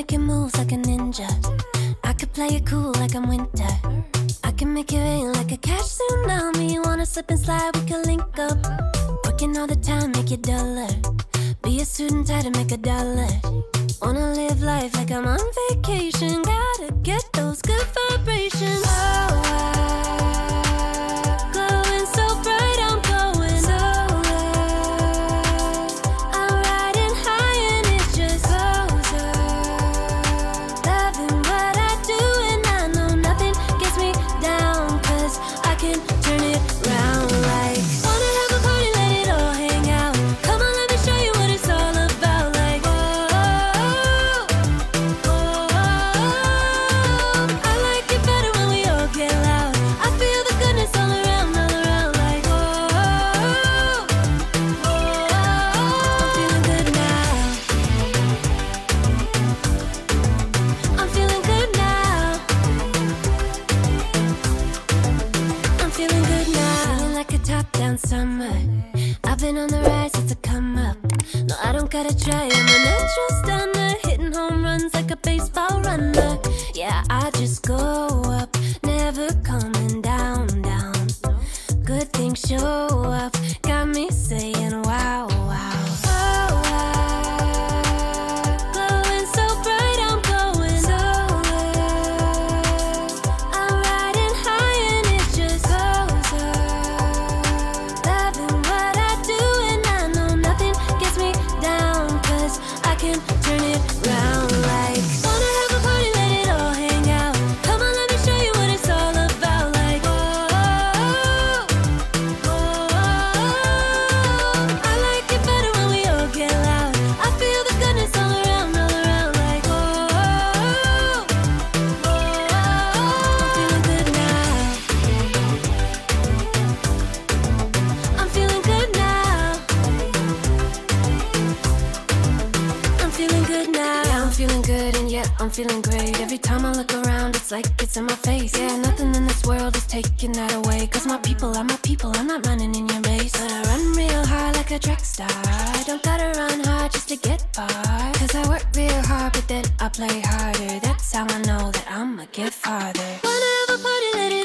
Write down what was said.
making moves like a ninja. I could play it cool like I'm winter. I can make it rain like a cash tsunami. Wanna slip and slide, we can link up. Working all the time, make it duller. Be a student, try to make a dollar. Wanna live life like I'm on vacation. Gotta get those good vibrations. Oh, glowing so bright, I'm glowing solar. I'm riding high and it just goes up. Loving what I do and I know nothing gets me down. 'Cause I can turn it round like wanna have a party, let it all hang out. Come on, let me show you what it's all about. Like I like it better when we all get loud. I feel the goodness all around, like I'm feeling good now. I'm feeling good now. I'm feeling good now. Feeling like a top-down summer. I've been on the rise, it's a come up. No, I don't gotta try, I'm a natural stunner. Hitting home runs like a baseball runner. Yeah, I just go up, never coming down, down. Good things show up, got me saying wow, wow. Oh, glowing so bright, I'm glowing solar. I'm riding high and it just goes up. Loving what I do and I know nothing gets me down. 'Cause I can turn it round like wanna have a party, let it all hang out. Come on, let me show you what it's all about. Like I like it better when we all get loud. I feel the goodness all around, like I'm feeling good now. I'm feeling good now. I'm feeling good now. Yeah, I'm feeling good and yeah, I'm feeling great. Every time I look around, it's like it's in my face. Yeah, nothing in this world is taking that away. 'Cause my people are my people, I'm not running in your race. But I run real hard like a track star. I don't gotta run hard just to get far. 'Cause I work real hard, but then I play harder. That's how I know that I'ma get farther. Wanna have a party, let it